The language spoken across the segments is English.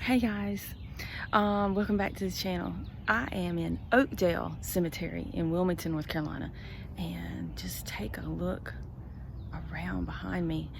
Hey guys, welcome back to the channel. I am in Oakdale Cemetery in Wilmington, North Carolina, and just take a look around behind me.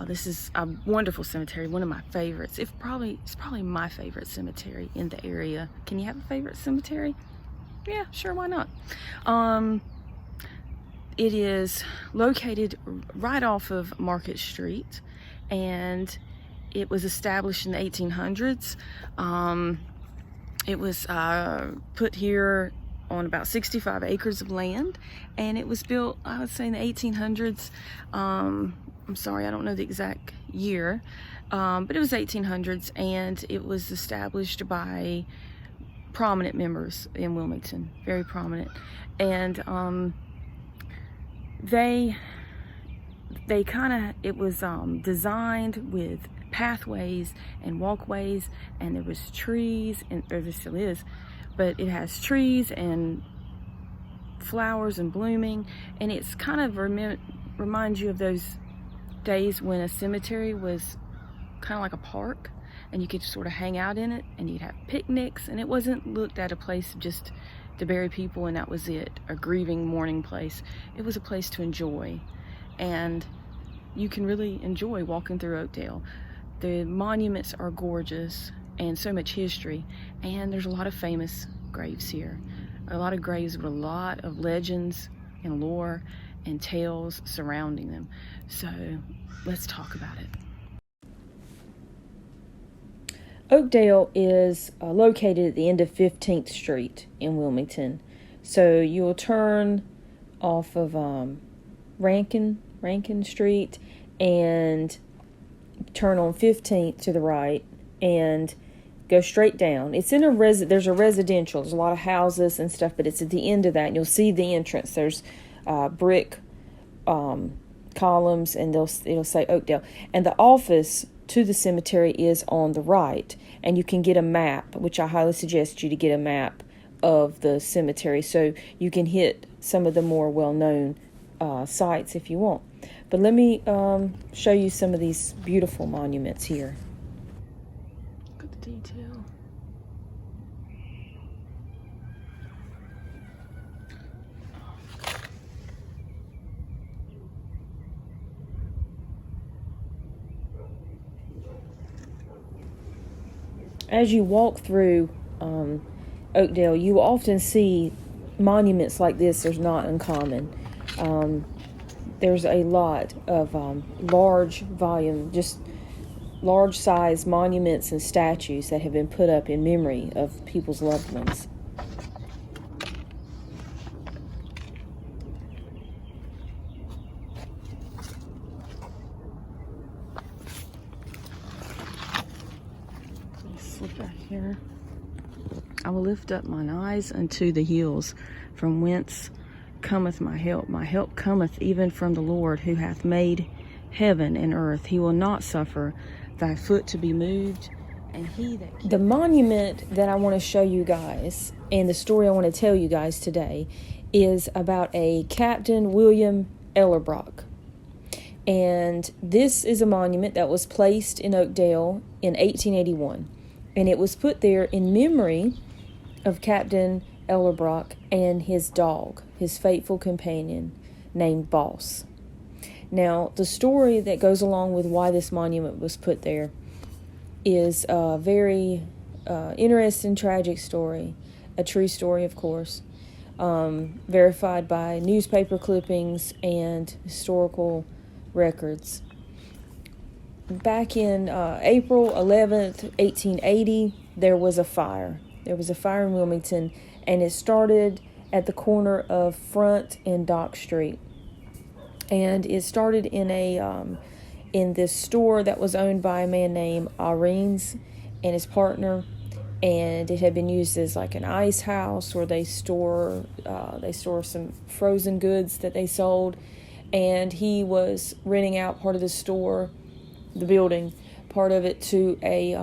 This is a wonderful cemetery, one of my favorites. It's probably my favorite cemetery in the area. Can you have a favorite cemetery? Yeah, sure, why not? It is located right off of Market Street, and it was established in the 1800s. It was put here on about 65 acres of land, and it was built, I would say, in the 1800s. I'm sorry, I don't know the exact year, but it was 1800s, and it was established by prominent members in Wilmington, very prominent. And it was designed with pathways and walkways, and there was trees, and there still is, but it has trees and flowers and blooming, and it's kind of reminds you of those days when a cemetery was kind of like a park, and you could sort of hang out in it, and you'd have picnics, and it wasn't looked at a place just to bury people and that was it, a grieving mourning place. It was a place to enjoy, and you can really enjoy walking through Oakdale. The monuments are gorgeous, and so much history, and there's a lot of famous graves here. A lot of graves with a lot of legends and lore and tales surrounding them. So let's talk about it. Oakdale is located at the end of 15th Street in Wilmington. So you'll turn off of Rankin Street and turn on 15th to the right and go straight down. It's in there's a residential, there's a lot of houses and stuff, but it's at the end of that, and you'll see the entrance. There's brick columns, and it'll say Oakdale. And the office to the cemetery is on the right, and you can get a map, which I highly suggest you to get a map of the cemetery so you can hit some of the more well-known sites if you want. But let me show you some of these beautiful monuments here. Look at the detail. As you walk through Oakdale, you often see monuments like this. There's not uncommon. There's a lot of large volume, just large size monuments and statues that have been put up in memory of people's loved ones. Look back here. I will lift up mine eyes unto the hills, from whence cometh my help. My help cometh even from the Lord, who hath made heaven and earth. He will not suffer thy foot to be moved. And he that the monument that I want to show you guys, and the story I want to tell you guys today, is about a Captain William Ellerbrock. And this is a monument that was placed in Oakdale in 1881. And it was put there in memory of Captain Ellerbrock and his dog, his faithful companion named Boss. Now, the story that goes along with why this monument was put there is a very interesting, tragic story, a true story, of course, verified by newspaper clippings and historical records. Back in April 11th, 1880, there was a fire. There was a fire in Wilmington, and it started at the corner of Front and Dock Street. And it started in this store that was owned by a man named Ahrens and his partner, and it had been used as like an ice house where they store some frozen goods that they sold. And he was renting out part of the store, the building, part of it to a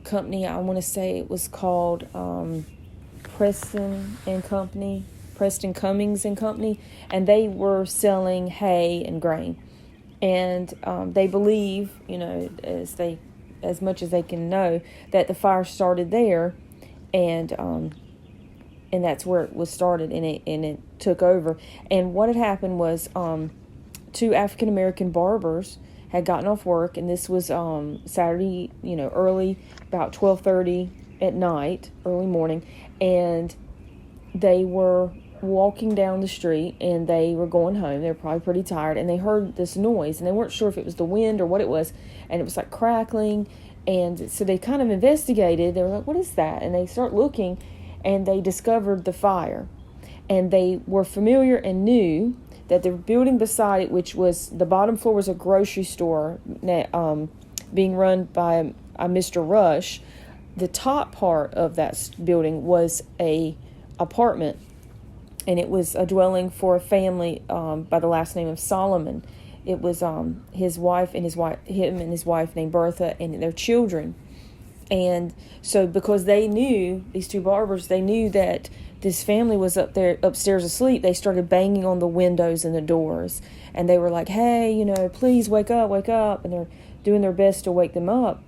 company. I want to say it was called Preston Cummings and Company, and they were selling hay and grain. And they believe, as they as much as they can know, that the fire started there, and that's where it was started, and it took over. And what had happened was, two African American barbers had gotten off work, and this was Saturday, early, about 12:30 at night, early morning, and they were walking down the street, and they were going home. They were probably pretty tired, and they heard this noise, and they weren't sure if it was the wind or what it was, and it was like crackling. And so they kind of investigated. They were like, what is that? And they start looking, and they discovered the fire. And they were familiar and knew that the building beside it, which was, the bottom floor was a grocery store being run by a Mr. Rush. The top part of that building was a apartment, and it was a dwelling for a family by the last name of Solomon. It was his wife and him and his wife named Bertha, and their children. And so, because they knew, these two barbers, they knew that this family was upstairs asleep, they started banging on the windows and the doors, and they were like, hey, please wake up, and they're doing their best to wake them up.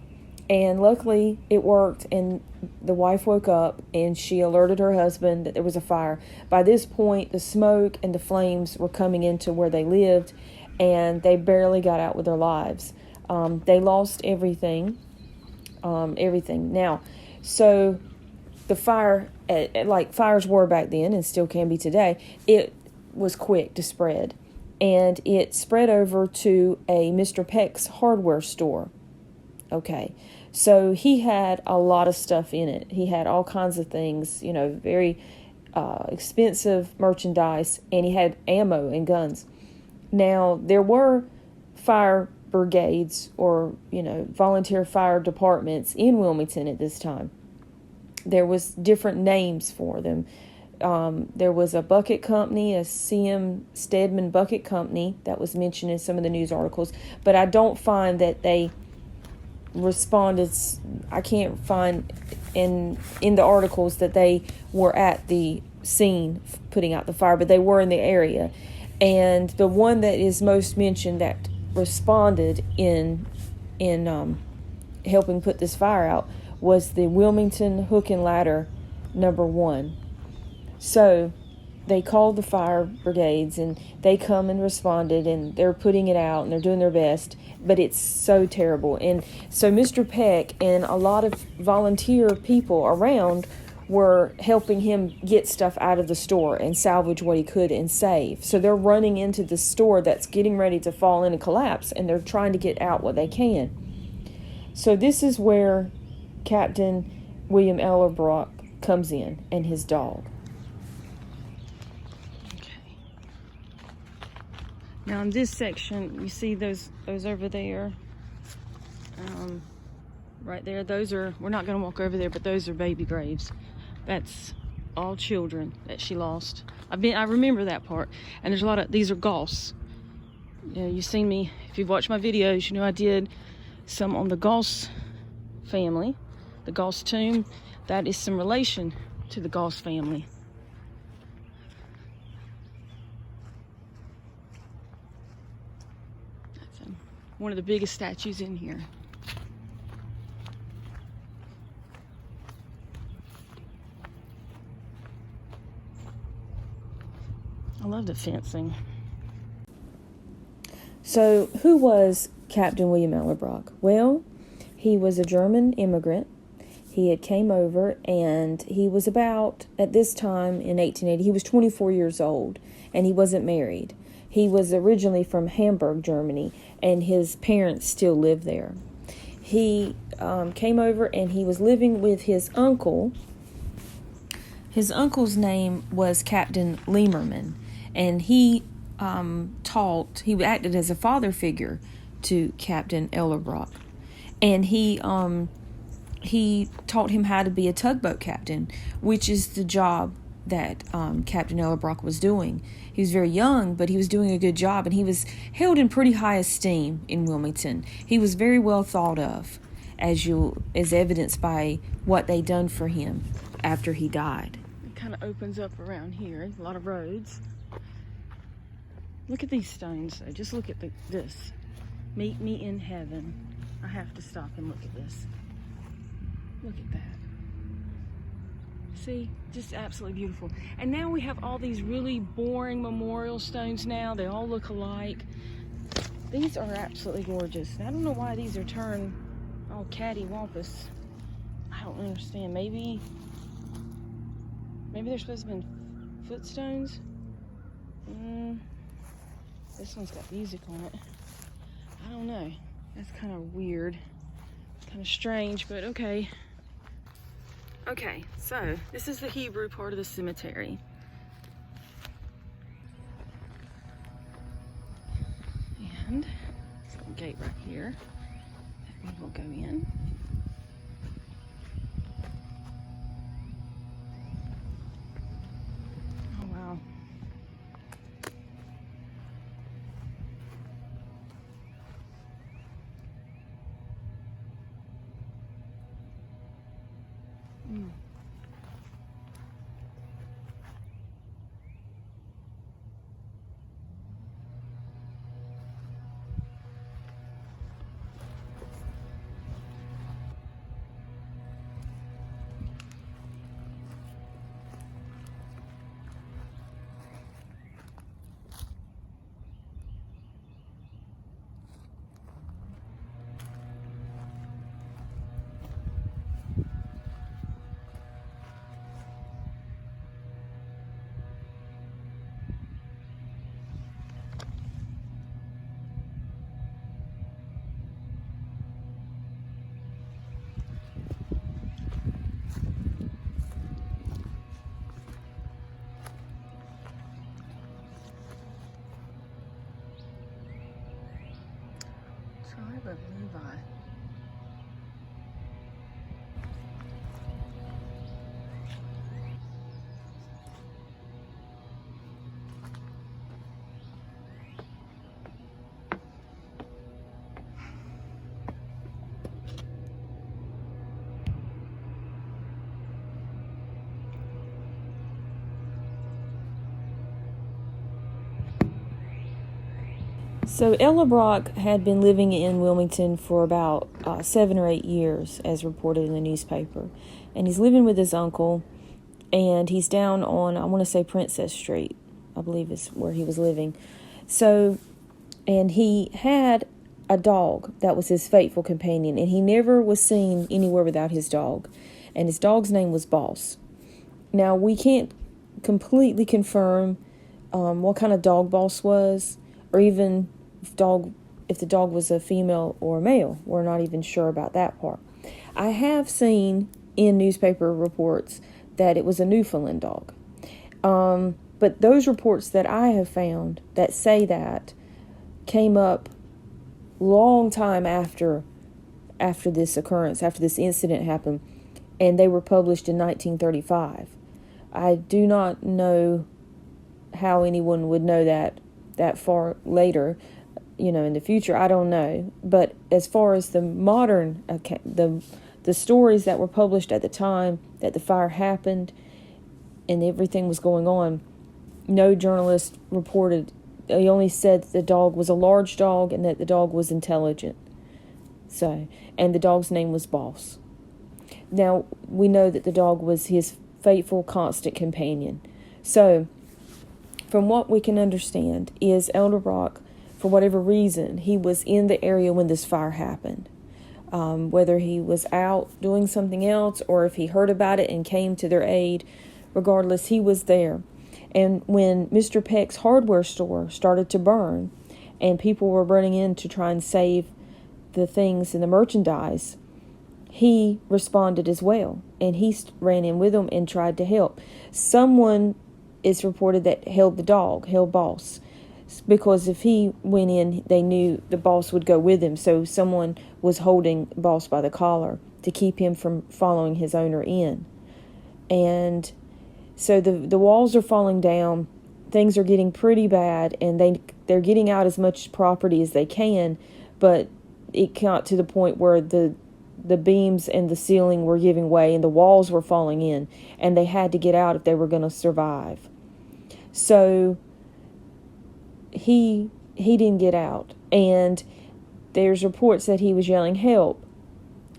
And luckily it worked, and the wife woke up, and she alerted her husband that there was a fire. By this point, the smoke and the flames were coming into where they lived, and they barely got out with their lives. They lost everything. Now, so the fire, like fires were back then and still can be today, it was quick to spread. And it spread over to a Mr. Peck's hardware store. Okay, so he had a lot of stuff in it. He had all kinds of things, very expensive merchandise, and he had ammo and guns. Now, there were fire brigades or, volunteer fire departments in Wilmington at this time. There was different names for them. There was a bucket company, a C.M. Stedman bucket company that was mentioned in some of the news articles, but I don't find that they responded. I can't find in the articles that they were at the scene putting out the fire, but they were in the area. And the one that is most mentioned that responded in helping put this fire out was the Wilmington Hook and Ladder number 1. So they called the fire brigades, and they come and responded, and they're putting it out, and they're doing their best, but it's so terrible. And so Mr. Peck and a lot of volunteer people around were helping him get stuff out of the store and salvage what he could and save. So they're running into the store that's getting ready to fall in and collapse, and they're trying to get out what they can. So this is where Captain William Ellerbrock comes in, and his dog. Okay. Now in this section, you see those over there, right there. Those are, we're not going to walk over there, but those are baby graves. That's all children that she lost. I remember that part. And there's a lot of, these are Goss. You've seen me, if you've watched my videos, I did some on the Goss family, the Goss tomb. That is some relation to the Goss family. That's one of the biggest statues in here. I love the fencing. So, who was Captain William Ellerbrock? Well, he was a German immigrant. He had came over, and he was about, at this time in 1880, he was 24 years old, and he wasn't married. He was originally from Hamburg, Germany, and his parents still lived there. He came over, and he was living with his uncle. His uncle's name was Captain Lieberman. And he he acted as a father figure to Captain Ellerbrock. And he taught him how to be a tugboat captain, which is the job that Captain Ellerbrock was doing. He was very young, but he was doing a good job, and he was held in pretty high esteem in Wilmington. He was very well thought of, as evidenced by what they done for him after he died. It kind of opens up around here, a lot of roads. Look at these stones, though. Just look at this. Meet me in heaven. I have to stop and look at this. Look at that. See, just absolutely beautiful. And now we have all these really boring memorial stones now. They all look alike. These are absolutely gorgeous. And I don't know why these are turned all cattywampus. I don't understand. Maybe they're supposed to have been footstones. This one's got music on it. I don't know. That's kind of weird. Kind of strange, but okay. Okay, so this is the Hebrew part of the cemetery. And this little gate right here. That we will go in. Oh, wow. Tribe of Levi. So Ellerbrock had been living in Wilmington for about 7 or 8 years, as reported in the newspaper. And he's living with his uncle, and he's down on, I want to say Princess Street, I believe is where he was living. So, and he had a dog that was his faithful companion, and he never was seen anywhere without his dog. And his dog's name was Boss. Now, we can't completely confirm what kind of dog Boss was, or even if the dog was a female or a male. We're not even sure about that part. I have seen in newspaper reports that it was a Newfoundland dog. But those reports that I have found that say that came up long time after this occurrence, after this incident happened, and they were published in 1935. I do not know how anyone would know that far later, in the future. I don't know. But as far as the modern the stories that were published at the time that the fire happened and everything was going on, no journalist reported. He only said that the dog was a large dog and that the dog was intelligent. So, and the dog's name was Boss. Now, we know that the dog was his faithful, constant companion. So, from what we can understand, is Ellerbrock, for whatever reason, he was in the area when this fire happened. Whether he was out doing something else or if he heard about it and came to their aid, regardless, he was there. And when Mr. Peck's hardware store started to burn and people were running in to try and save the things and the merchandise, he responded as well. And he ran in with them and tried to help. Someone is reported that held Boss. Because if he went in, they knew the Boss would go with him. So someone was holding Boss by the collar to keep him from following his owner in. And so the walls are falling down. Things are getting pretty bad, and they're getting out as much property as they can. But it got to the point where the beams and the ceiling were giving way and the walls were falling in, and they had to get out if they were going to survive. So he didn't get out, and there's reports that he was yelling help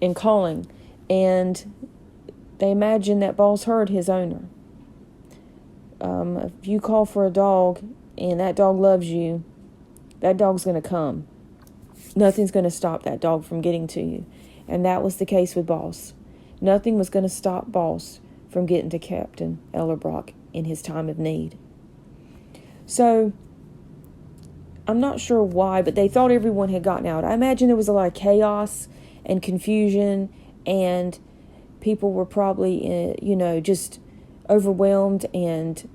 and calling, and they imagine that Boss heard his owner. If you call for a dog and that dog loves you, that dog's going to come. Nothing's going to stop that dog from getting to you. And that was the case with Boss. Nothing was going to stop Boss from getting to Captain Ellerbrock in his time of need. So, I'm not sure why, but they thought everyone had gotten out. I imagine there was a lot of chaos and confusion, and people were probably, just overwhelmed and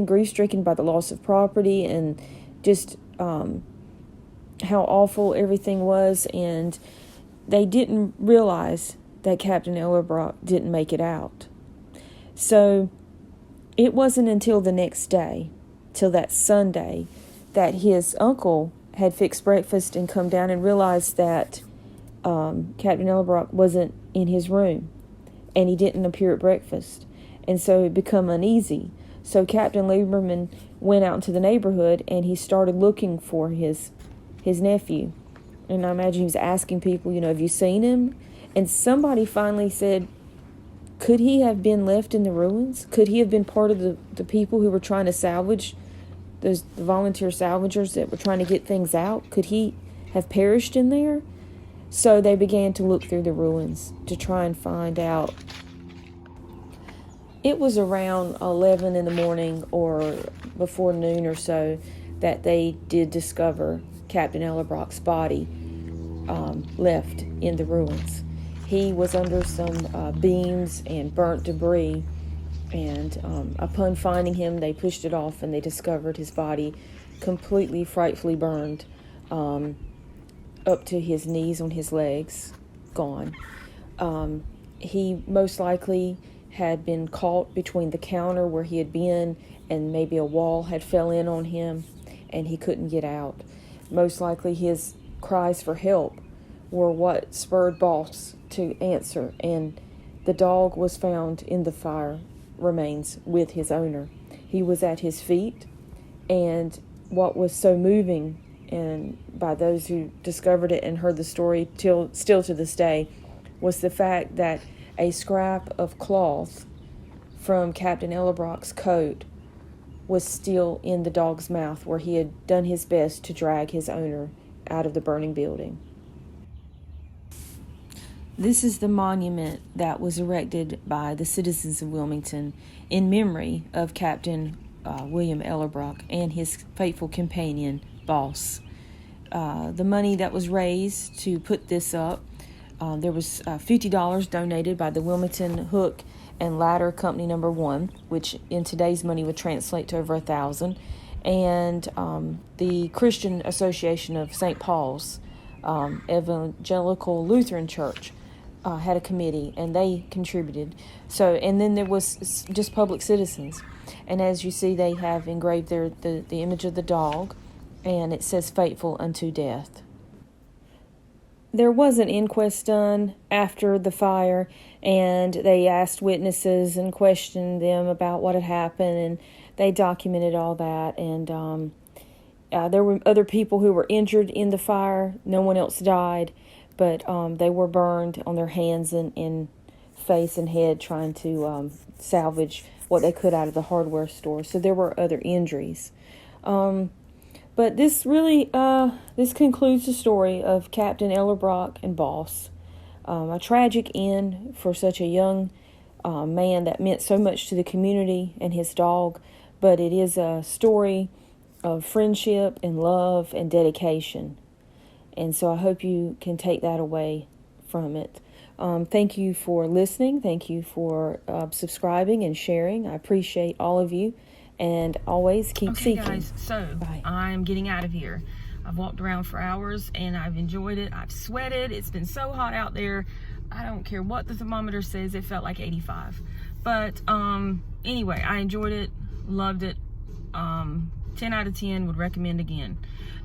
grief-stricken by the loss of property, and just how awful everything was, and they didn't realize that Captain Ellerbrock didn't make it out. So it wasn't until the next day, till that Sunday, that his uncle had fixed breakfast and come down and realized that Captain Ellerbrock wasn't in his room, and he didn't appear at breakfast, and so it became uneasy. So Captain Lieberman went out into the neighborhood, and he started looking for his nephew. And I imagine he was asking people, have you seen him? And somebody finally said, could he have been left in the ruins? Could he have been part of the people who were trying to salvage, the volunteer salvagers that were trying to get things out? Could he have perished in there? So they began to look through the ruins to try and find out. It was around 11 in the morning or before noon or so that they did discover Captain Ellerbrock's body left in the ruins. He was under some beams and burnt debris, and upon finding him, they pushed it off, and they discovered his body completely, frightfully burned, up to his knees on his legs, gone. He most likely had been caught between the counter where he had been, and maybe a wall had fell in on him, and he couldn't get out. Most likely his cries for help were what spurred Boss to answer, and the dog was found in the fire remains with his owner. He was at his feet, and what was so moving, and by those who discovered it and heard the story still to this day, was the fact that a scrap of cloth from Captain Ellerbrock's coat was still in the dog's mouth, where he had done his best to drag his owner out of the burning building. This is the monument that was erected by the citizens of Wilmington in memory of Captain William Ellerbrock and his faithful companion, Boss. The money that was raised to put this up, there was $50 donated by the Wilmington Hook and Ladder Company No. 1, which in today's money would translate to over $1,000, and the Christian Association of St. Paul's Evangelical Lutheran Church had a committee, and they contributed. So, and then there was just public citizens, and as you see, they have engraved there the image of the dog, and it says "Faithful unto death." There was an inquest done after the fire, and they asked witnesses and questioned them about what had happened, and they documented all that. And there were other people who were injured in the fire. No one else died, but they were burned on their hands and face and head trying to salvage what they could out of the hardware store. So there were other injuries. But this really, this concludes the story of Captain Ellerbrock and Boss. A tragic end for such a young man that meant so much to the community and his dog, but it is a story of friendship and love and dedication. And so I hope you can take that away from it. Thank you for listening. Thank you for subscribing and sharing. I appreciate all of you. And always keep seeking. Okay, guys, so Bye. I'm getting out of here. I've walked around for hours, and I've enjoyed it. I've sweated. It's been so hot out there. I don't care what the thermometer says. It felt like 85. But anyway, I enjoyed it. Loved it. 10 out of 10 would recommend again.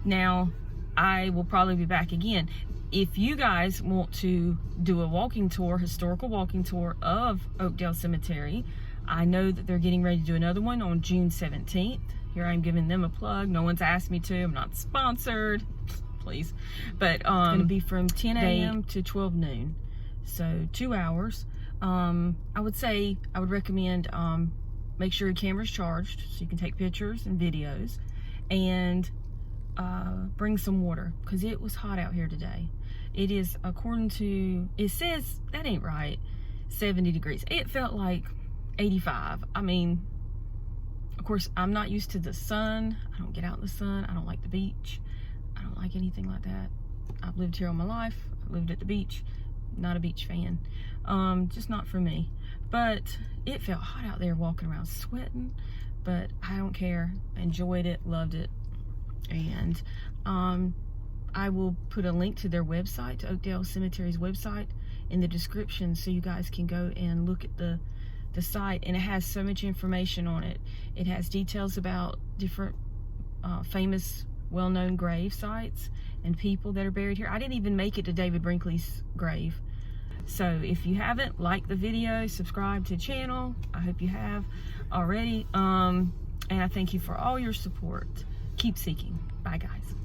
Now, I will probably be back again. If you guys want to do a walking tour, historical walking tour of Oakdale Cemetery, I know that they're getting ready to do another one on June 17th. Here I'm giving them a plug. No one's asked me to. I'm not sponsored. please. But it's going to be from 10 a.m. to 12 noon. So 2 hours. I would recommend make sure your camera's charged so you can take pictures and videos, and bring some water because it was hot out here today. It is, according to, it says, that ain't right, 70 degrees. It felt like 85. I mean, of course, I'm not used to the sun. I don't get out in the sun. I don't like the beach. I don't like anything like that. I've lived here all my life. I lived at the beach. Not a beach fan. Just not for me. But it felt hot out there walking around sweating, but I don't care. I enjoyed it, loved it. And I will put a link to their website, to Oakdale Cemetery's website, in the description so you guys can go and look at the site. And it has so much information on it. It has details about different famous, well-known grave sites and people that are buried here. I didn't even make it to David Brinkley's grave. So if you haven't, like the video, subscribe to the channel. I hope you have already. And I thank you for all your support. Keep seeking. Bye, guys.